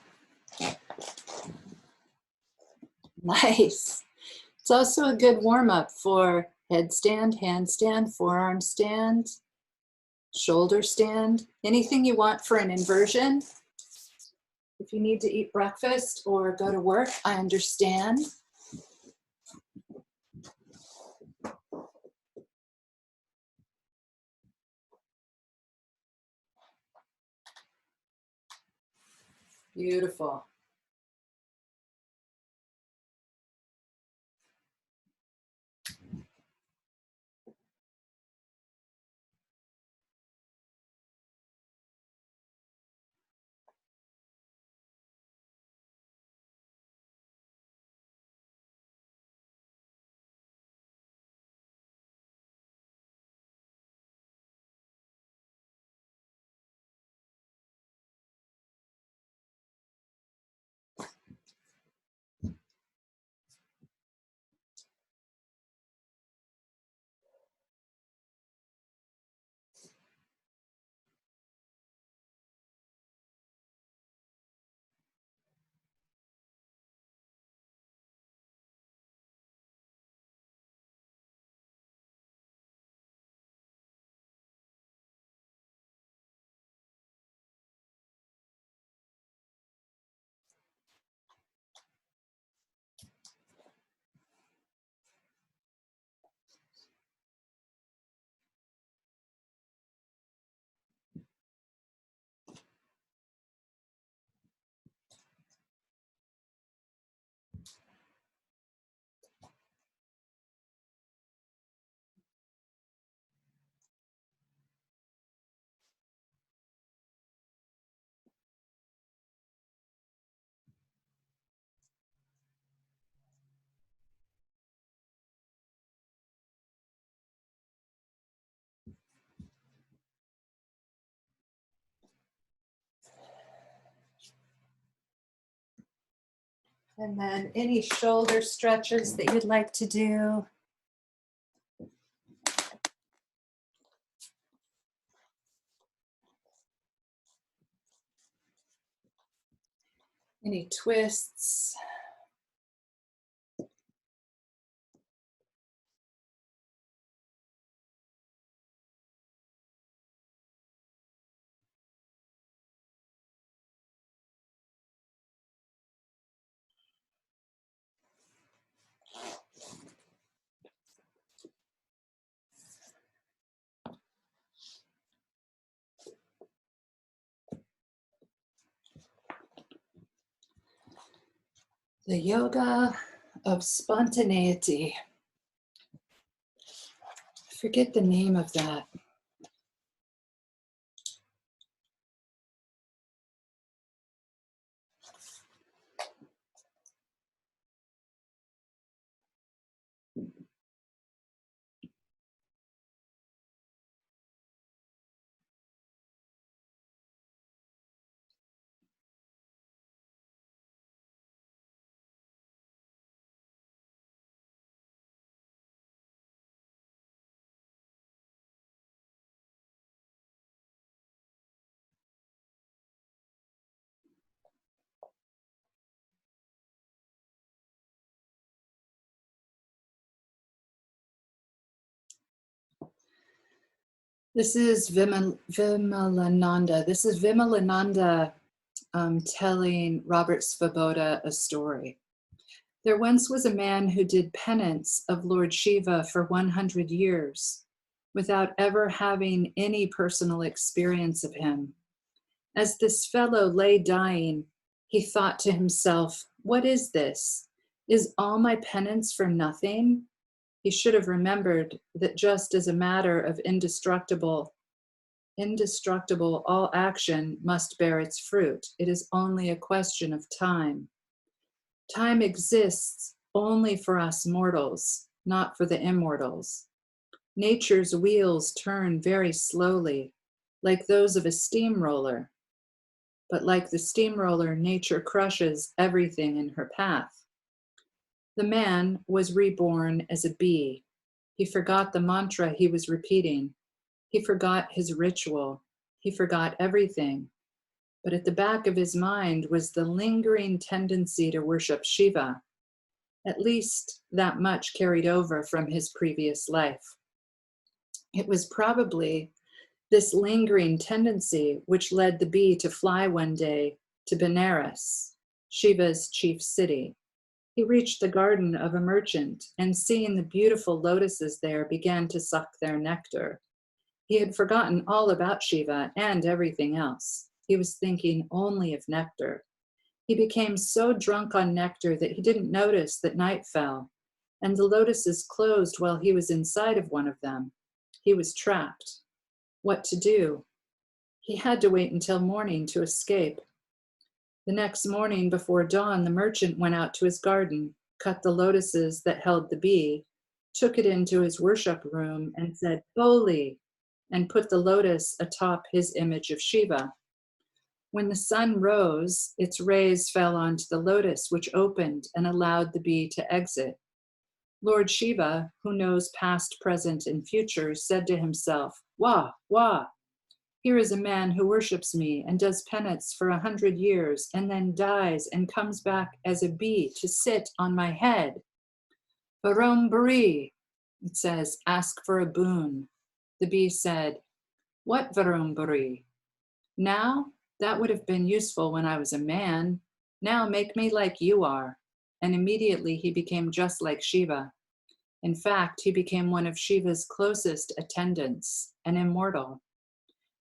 Nice. It's also a good warm-up for headstand, handstand, forearm stand, shoulder stand, anything you want for an inversion. If you need to eat breakfast or go to work, I understand. Beautiful. And then any shoulder stretches that you'd like to do. Any twists. The yoga of spontaneity. I forget the name of that. This is Vimalananda. This is Vimalananda telling Robert Svoboda a story. There once was a man who did penance of Lord Shiva for 100 years without ever having any personal experience of him. As this fellow lay dying, he thought to himself, "What is this? Is all my penance for nothing?" He should have remembered that just as a matter of indestructible, all action must bear its fruit. It is only a question of time. Time exists only for us mortals, not for the immortals. Nature's wheels turn very slowly, like those of a steamroller. But like the steamroller, nature crushes everything in her path. The man was reborn as a bee. He forgot the mantra he was repeating. He forgot his ritual. He forgot everything. But at the back of his mind was the lingering tendency to worship Shiva. At least that much carried over from his previous life. It was probably this lingering tendency which led the bee to fly one day to Benares, Shiva's chief city. He reached the garden of a merchant and, seeing the beautiful lotuses there, began to suck their nectar. He had forgotten all about Shiva and everything else. He was thinking only of nectar. He became so drunk on nectar that he didn't notice that night fell, and the lotuses closed while he was inside of one of them. He was trapped. What to do? He had to wait until morning to escape. The next morning before dawn, the merchant went out to his garden, cut the lotuses that held the bee, took it into his worship room and said, "Boli," and put the lotus atop his image of Shiva. When the sun rose, its rays fell onto the lotus, which opened and allowed the bee to exit. Lord Shiva, who knows past, present, and future, said to himself, "Wah, wah, here is a man who worships me and does penance for 100 years and then dies and comes back as a bee to sit on my head. Varom Bari," it says, "ask for a boon." The bee said, "What Varom Bari? Now, that would have been useful when I was a man. Now make me like you are." And immediately he became just like Shiva. In fact, he became one of Shiva's closest attendants, an immortal.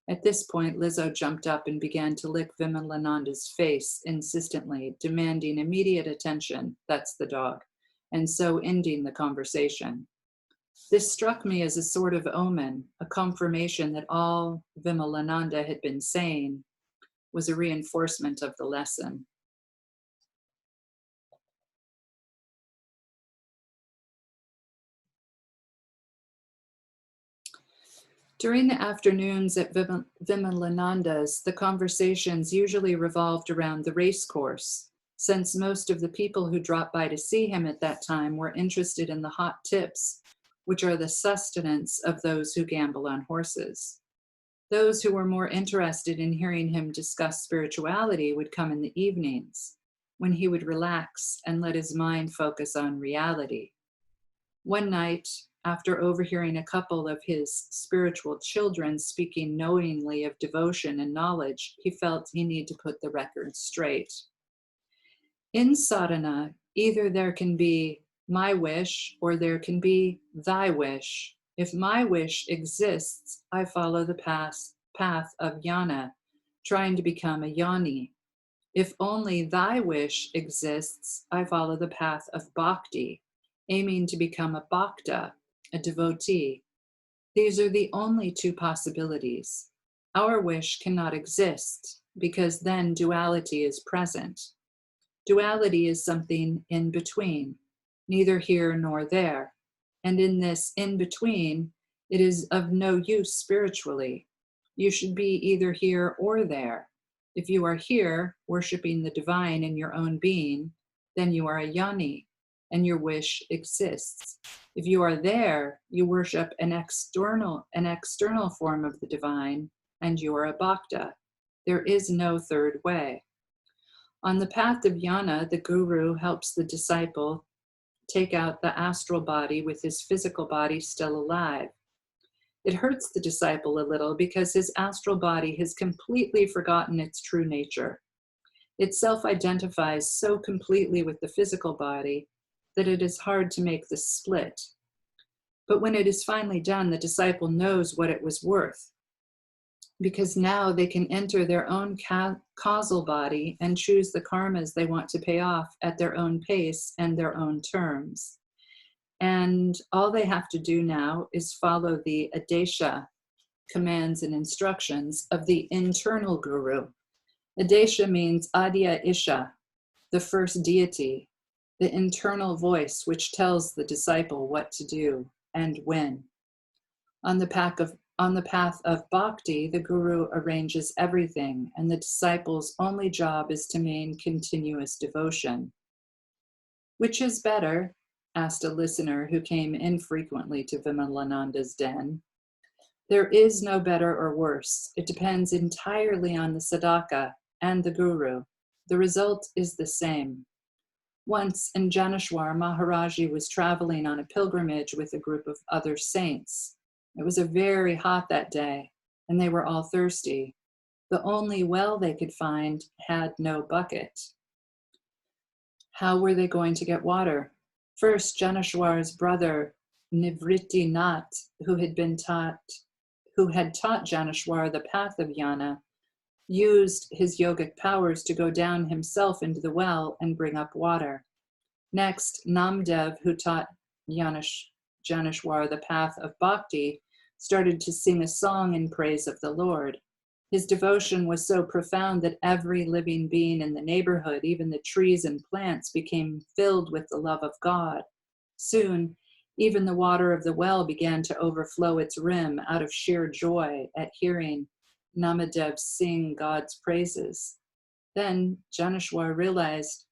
At this point, Lizzo jumped up and began to lick Vimalananda's face insistently, demanding immediate attention, that's the dog, and so ending the conversation. This struck me as a sort of omen, a confirmation that all Vimalananda had been saying was a reinforcement of the lesson. During the afternoons at Vimalananda's, the conversations usually revolved around the race course, since most of the people who dropped by to see him at that time were interested in the hot tips, which are the sustenance of those who gamble on horses. Those who were more interested in hearing him discuss spirituality would come in the evenings, when he would relax and let his mind focus on reality. One night, after overhearing a couple of his spiritual children speaking knowingly of devotion and knowledge, he felt he needed to put the record straight. In sadhana, either there can be my wish or there can be thy wish. If my wish exists, I follow the path of jnana, trying to become a jnani. If only thy wish exists, I follow the path of bhakti, aiming to become a bhakta, a devotee. These are the only two possibilities. Our wish cannot exist because then duality is present. Duality is something in between, neither here nor there. And in this in between, it is of no use spiritually. You should be either here or there. If you are here, worshiping the divine in your own being, then you are a jnani, and your wish exists. If you are there, you worship an external form of the divine, and you are a bhakta. There is no third way. On the path of jnana, the guru helps the disciple take out the astral body with his physical body still alive. It hurts the disciple a little because his astral body has completely forgotten its true nature. It self-identifies so completely with the physical body that it is hard to make the split. But when it is finally done, the disciple knows what it was worth, because now they can enter their own causal body and choose the karmas they want to pay off at their own pace and their own terms. And all they have to do now is follow the adesha, commands and instructions of the internal guru. Adesha means Adya Isha, the first deity, the internal voice which tells the disciple what to do and when. On the path of bhakti, the guru arranges everything, and the disciple's only job is to maintain continuous devotion. Which is better? Asked a listener who came infrequently to Vimalananda's den. There is no better or worse. It depends entirely on the sadhaka and the guru. The result is the same. Once in Janeshwar, Maharaji was traveling on a pilgrimage with a group of other saints. It was very hot that day, and they were all thirsty. The only well they could find had no bucket. How were they going to get water? First, Janeshwar's brother, Nivritti Nath, who had taught Janeshwar the path of jnana, used his yogic powers to go down himself into the well and bring up water. Next, Namdev, who taught Janeshwar the path of bhakti, started to sing a song in praise of the Lord. His devotion was so profound that every living being in the neighborhood, even the trees and plants, became filled with the love of God. Soon, even the water of the well began to overflow its rim out of sheer joy at hearing Namadev sing God's praises. Then Janeshwar realized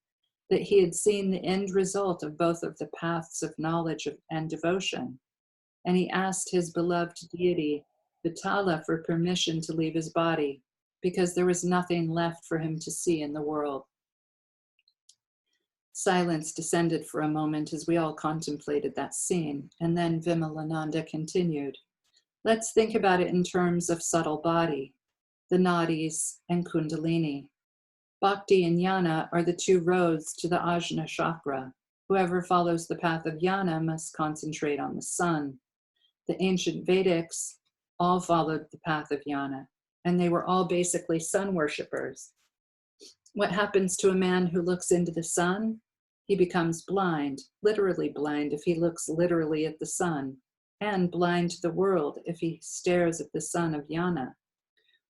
that he had seen the end result of both of the paths of knowledge and devotion, and he asked his beloved deity, Vitala, for permission to leave his body, because there was nothing left for him to see in the world. Silence descended for a moment as we all contemplated that scene, and then Vimalananda continued. Let's think about it in terms of subtle body, the nadis and kundalini. Bhakti and jnana are the two roads to the ajna chakra. Whoever follows the path of jnana must concentrate on the sun. The ancient Vedics all followed the path of jnana, and they were all basically sun worshippers. What happens to a man who looks into the sun? He becomes blind, literally blind if he looks literally at the sun, and blind to the world if he stares at the sun of jnana.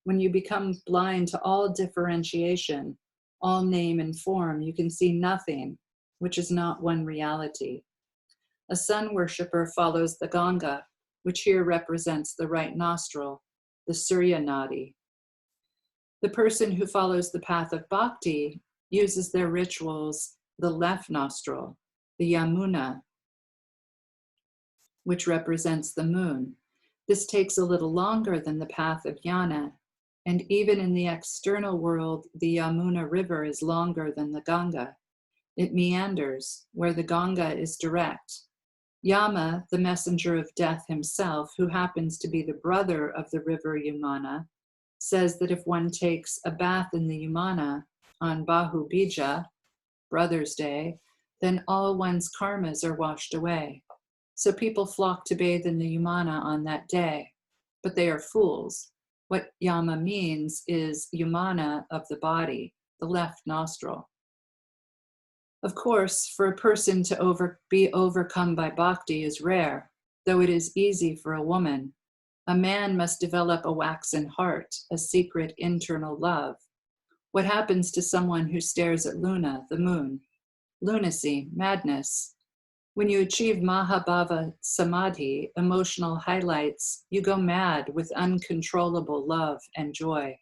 When you become blind to all differentiation, all name and form, you can see nothing, which is not one reality. A sun worshipper follows the Ganga, which here represents the right nostril, the Surya Nadi. The person who follows the path of bhakti uses their rituals the left nostril, the Yamuna, which represents the moon. This takes a little longer than the path of Yana, and even in the external world, the Yamuna river is longer than the Ganga. It meanders where the Ganga is direct. Yama, the messenger of death himself, who happens to be the brother of the river Yamuna, says that if one takes a bath in the Yamuna on Bahu Bija, Brother's Day, then all one's karmas are washed away. So people flock to bathe in the Yamuna on that day, but they are fools. What Yama means is Yamana of the body, the left nostril. Of course, for a person to be overcome by bhakti is rare, though it is easy for a woman. A man must develop a waxen heart, a secret internal love. What happens to someone who stares at Luna, the moon? Lunacy, madness. When you achieve Mahabhava Samadhi, emotional highlights, you go mad with uncontrollable love and joy.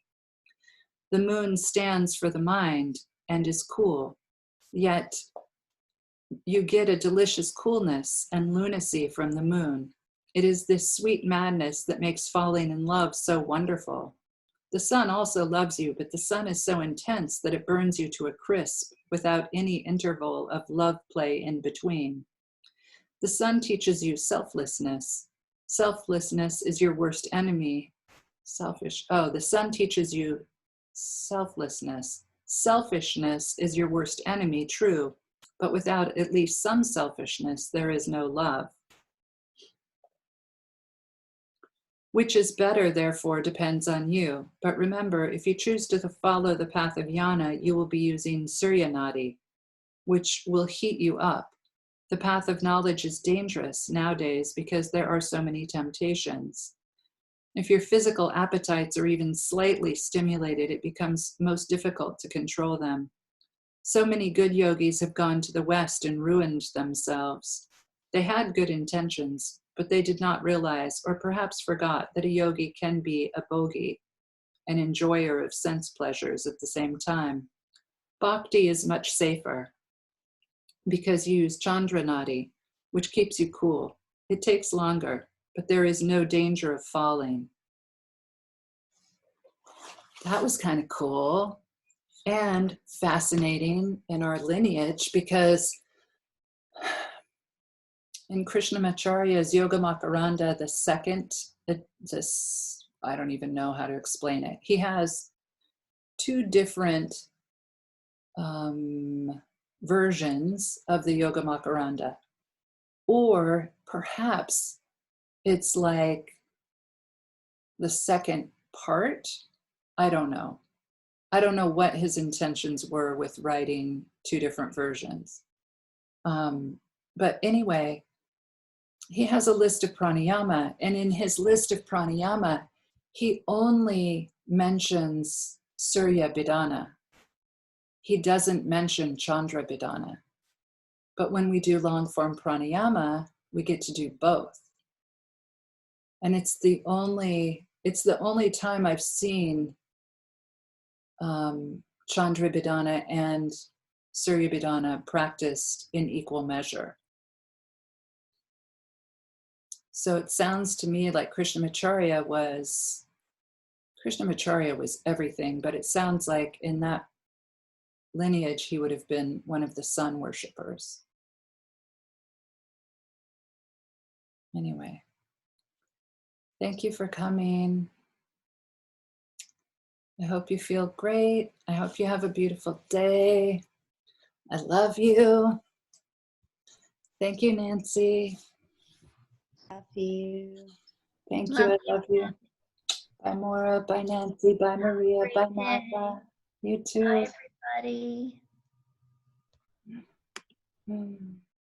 The moon stands for the mind and is cool, yet you get a delicious coolness and lunacy from the moon. It is this sweet madness that makes falling in love so wonderful. The sun also loves you, but the sun is so intense that it burns you to a crisp without any interval of love play in between. The sun teaches you selflessness. Selflessness is your worst enemy. The sun teaches you selflessness. Selfishness is your worst enemy, true, but without at least some selfishness, there is no love. Which is better, therefore, depends on you. But remember, if you choose to follow the path of Yana, you will be using Surya Nadi, which will heat you up. The path of knowledge is dangerous nowadays because there are so many temptations. If your physical appetites are even slightly stimulated, it becomes most difficult to control them. So many good yogis have gone to the West and ruined themselves. They had good intentions, but they did not realize, or perhaps forgot, that a yogi can be a bhogi, an enjoyer of sense pleasures at the same time. Bhakti is much safer because you use Chandra Nadi, which keeps you cool. It takes longer, but there is no danger of falling. That was kind of cool and fascinating in our lineage because in Krishnamacharya's Yogamakaranda, the second, I don't even know how to explain it. He has two different versions of the Yogamakaranda. Or perhaps it's like the second part. I don't know. I don't know what his intentions were with writing two different versions. But anyway, he has a list of pranayama, and in his list of pranayama, he only mentions Surya Bidana. He doesn't mention Chandra Bidana. But when we do long form pranayama, we get to do both. And it's the only time I've seen Chandra Bidana and Surya Bidana practiced in equal measure. So it sounds to me like Krishnamacharya was everything, but it sounds like in that lineage he would have been one of the sun worshippers. Anyway, thank you for coming. I hope you feel great. I hope you have a beautiful day. I love you. Thank you, Nancy. Love you. Thank you. I love you. Bye, Maura. Bye, Nancy. Bye, Maria. Bye, Martha. You too. Bye, everybody.